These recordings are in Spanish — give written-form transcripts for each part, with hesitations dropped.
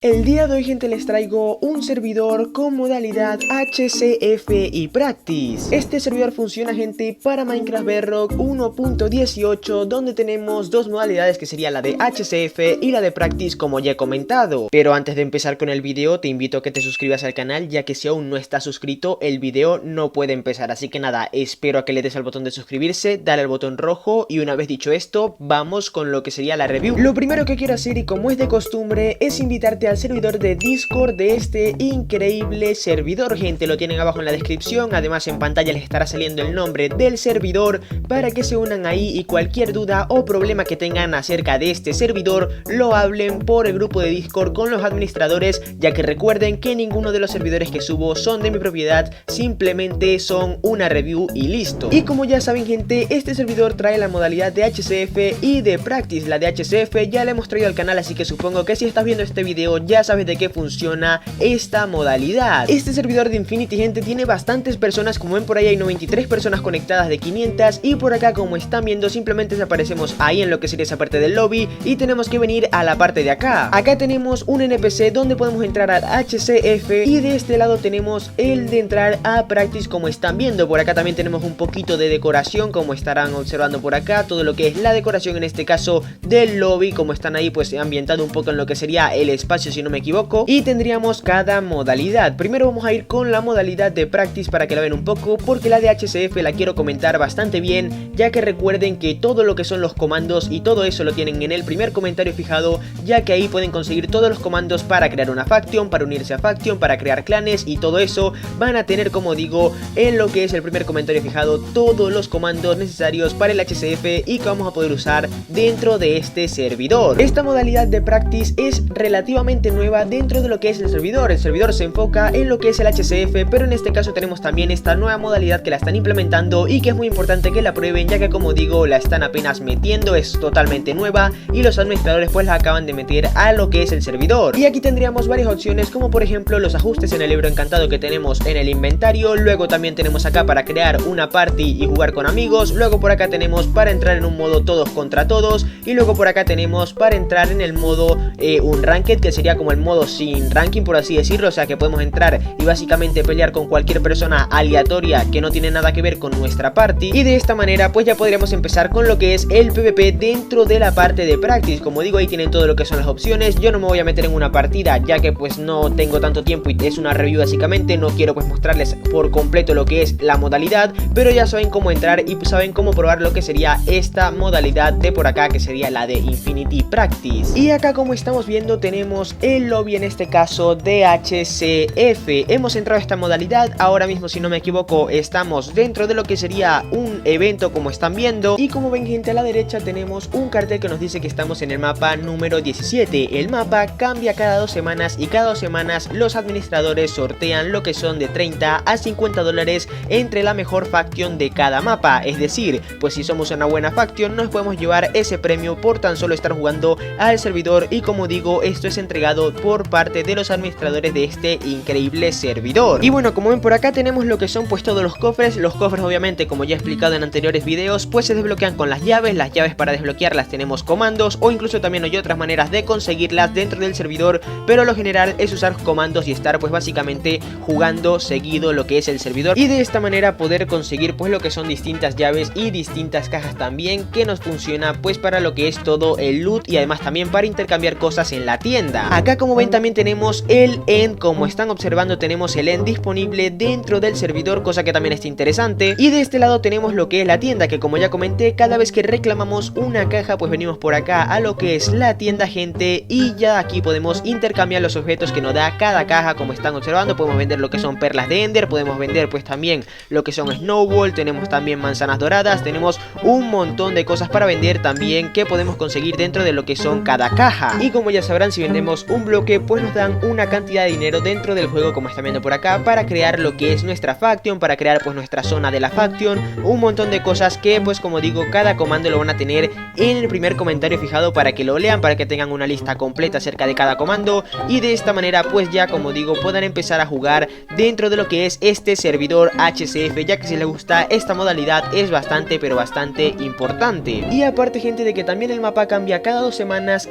El día de hoy, gente, les traigo un servidor con modalidad HCF y Practice. Este servidor funciona, gente, para Minecraft Bedrock 1.18, donde tenemos dos modalidades, que sería la de HCF y la de Practice, como ya he comentado. Pero antes de empezar con el video, te invito a que te suscribas al canal, ya que si aún no estás suscrito, el video no puede empezar. Así que nada, espero a que le des al botón de suscribirse, dale al botón rojo, y una vez dicho esto, vamos con lo que sería la review. Lo primero que quiero hacer, y como es de costumbre, es invitarte al servidor de Discord de este increíble servidor, gente. Lo tienen abajo en la descripción, además en pantalla les estará saliendo el nombre del servidor para que se unan ahí y cualquier duda o problema que tengan acerca de este servidor lo hablen por el grupo de Discord con los administradores, ya que recuerden que ninguno de los servidores que subo son de mi propiedad, simplemente son una review y listo. Y como ya saben, gente, este servidor trae la modalidad de HCF y de Practice. La de HCF ya la hemos traído al canal, así que supongo que si estás viendo este video ya sabes de qué funciona esta modalidad. Este servidor de Infinity, gente, tiene bastantes personas. Como ven, por ahí hay 93 personas conectadas de 500, y por acá, como están viendo, simplemente desaparecemos ahí en lo que sería esa parte del lobby y tenemos que venir a la parte de acá. Acá tenemos un NPC donde podemos entrar al HCF, y de este lado tenemos el de entrar a Practice, como están viendo. Por acá también tenemos un poquito de decoración, como estarán observando por acá, todo lo que es la decoración, en este caso del lobby, como están ahí, pues ambientado un poco en lo que sería el espacio, si no me equivoco. Y tendríamos cada modalidad. Primero vamos a ir con la modalidad de Practice para que la vean un poco, porque la de HCF la quiero comentar bastante bien, ya que recuerden que todo lo que son los comandos y todo eso lo tienen en el primer comentario fijado, ya que ahí pueden conseguir todos los comandos para crear una faction, para unirse a faction, para crear clanes, y todo eso van a tener, como digo, en lo que es el primer comentario fijado, todos los comandos necesarios para el HCF y que vamos a poder usar dentro de este servidor. Esta modalidad de Practice es relativamente nueva dentro de lo que es el servidor. El servidor se enfoca en lo que es el HCF, pero en este caso tenemos también esta nueva modalidad que la están implementando y que es muy importante que la prueben, ya que, como digo, la están apenas metiendo, es totalmente nueva y los administradores pues la acaban de meter a lo que es el servidor. Y aquí tendríamos varias opciones, como por ejemplo los ajustes en el libro encantado que tenemos en el inventario. Luego también tenemos acá para crear una party y jugar con amigos. Luego por acá tenemos para entrar en un modo todos contra todos, y luego por acá tenemos para entrar en el modo un ranked, que sería como el modo sin ranking, por así decirlo. O sea que podemos entrar y básicamente pelear con cualquier persona aleatoria que no tiene nada que ver con nuestra party, y de esta manera pues ya podríamos empezar con lo que es el PvP dentro de la parte de Practice. Como digo, ahí tienen todo lo que son las opciones. Yo no me voy a meter en una partida, ya que pues no tengo tanto tiempo y es una review básicamente, no quiero pues mostrarles por completo lo que es la modalidad, pero ya saben cómo entrar y pues saben cómo probar lo que sería esta modalidad de por acá, que sería la de Infinity Practice. Y acá, como estamos viendo, tenemos el lobby, en este caso de HCF. Hemos entrado a esta modalidad, ahora mismo, si no me equivoco, estamos dentro de lo que sería un evento, como están viendo, y como ven, gente, a la derecha tenemos un cartel que nos dice que estamos en el mapa número 17. El mapa cambia cada 2 semanas y cada 2 semanas los administradores sortean lo que son de 30 a 50 dólares entre la mejor faction de cada mapa. Es decir, pues si somos una buena faction nos podemos llevar ese premio por tan solo estar jugando al servidor, y como digo, esto es entregado por parte de los administradores de este increíble servidor. Y bueno, como ven por acá tenemos lo que son pues todos los cofres. Los cofres, obviamente, como ya he explicado en anteriores videos, pues se desbloquean con las llaves. Las llaves, para desbloquearlas tenemos comandos, o incluso también hay otras maneras de conseguirlas dentro del servidor, pero lo general es usar comandos y estar pues básicamente jugando seguido lo que es el servidor, y de esta manera poder conseguir pues lo que son distintas llaves y distintas cajas también, que nos funciona pues para lo que es todo el loot y además también para intercambiar cosas en la tienda. Acá, como ven, también tenemos el end. Como están observando, tenemos el end disponible dentro del servidor, cosa que también está interesante. Y de este lado tenemos lo que es la tienda, que como ya comenté, cada vez que reclamamos una caja pues venimos por acá a lo que es la tienda, gente, y ya aquí podemos intercambiar los objetos que nos da cada caja. Como están observando, podemos vender lo que son perlas de ender, podemos vender pues también lo que son snowball, tenemos también manzanas doradas, tenemos un montón de cosas para vender también que podemos conseguir dentro de lo que son cada caja. Y como ya sabrán, si vendemos un bloque pues nos dan una cantidad de dinero dentro del juego, como están viendo por acá, para crear lo que es nuestra faction, para crear pues nuestra zona de la faction, un montón de cosas que pues, como digo, cada comando lo van a tener en el primer comentario fijado para que lo lean, para que tengan una lista completa acerca de cada comando, y de esta manera pues ya, como digo, puedan empezar a jugar dentro de lo que es este servidor HCF, ya que si les gusta esta modalidad es bastante, pero bastante importante. Y aparte, gente, de que también el mapa cambia cada 2 semanas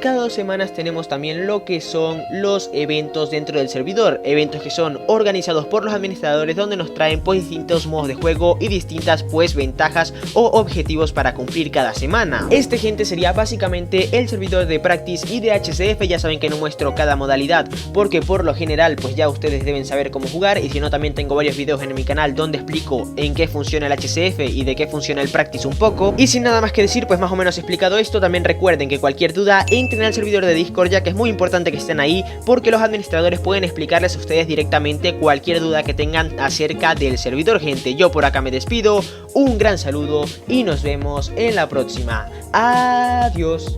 además tenemos también lo que son los eventos dentro del servidor, eventos que son organizados por los administradores, donde nos traen pues distintos modos de juego y distintas pues ventajas o objetivos para cumplir cada semana. Este, gente, sería básicamente el servidor de Practice y de HCF. Ya saben que no muestro cada modalidad porque por lo general pues ya ustedes deben saber cómo jugar, y si no, también tengo varios videos en mi canal donde explico en qué funciona el HCF y de qué funciona el Practice un poco. Y sin nada más que decir, pues más o menos explicado esto, también recuerden que cualquier duda entren al servidor de Discord, ya que es muy importante que estén ahí porque los administradores pueden explicarles a ustedes directamente cualquier duda que tengan acerca del servidor, gente. Yo por acá me despido, un gran saludo y nos vemos en la próxima. Adiós.